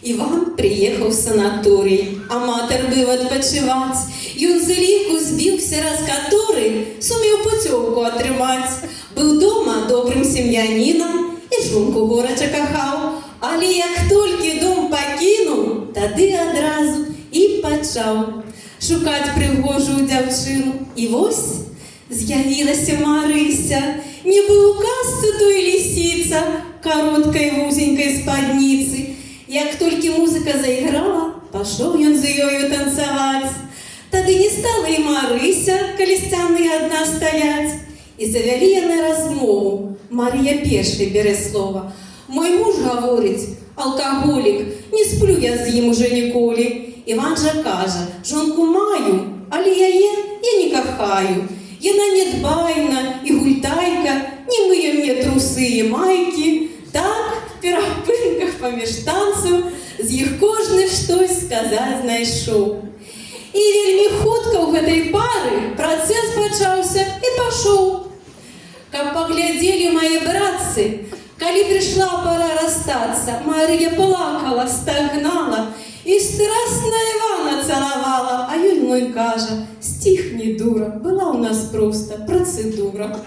Іван приїхав в санаторій, аматор бив відпочивать. Ён з ліку збився раз который, сумів путівку отримать. Був дома добрим сім'янином і жонку горяче кохав. Але як тільки дом покинув, тоді одразу і почав шукати пригожу дівчину. І ось з'явилася Марися, ніби у казці той лисиця, короткой вузенькой спадниці. Як тільки музика заіграла, пішов він з нею танцювати. Тоді не стала і Марися, коли стіни одна стоять. І завели вони розмову. Марія перша бере слово. Мой муж говорить, алкоголік, не сплю я з ним уже ніколи. Іван же каже, жонку маю, але я її не кохаю. Вона недбайна і гультайка, не миє мені труси і майки. Так, в перепинках поміж танців з їх кожне щось сказати знайшов. І вельми хутко у гэтай пары процесс почався і пішов. Как поглядели мои братцы, коли пришла пора расстаться, Мария плакала, стогнала и страстно Ивана целовала, а Юльной каже, стихни, дура, была у нас просто процедура.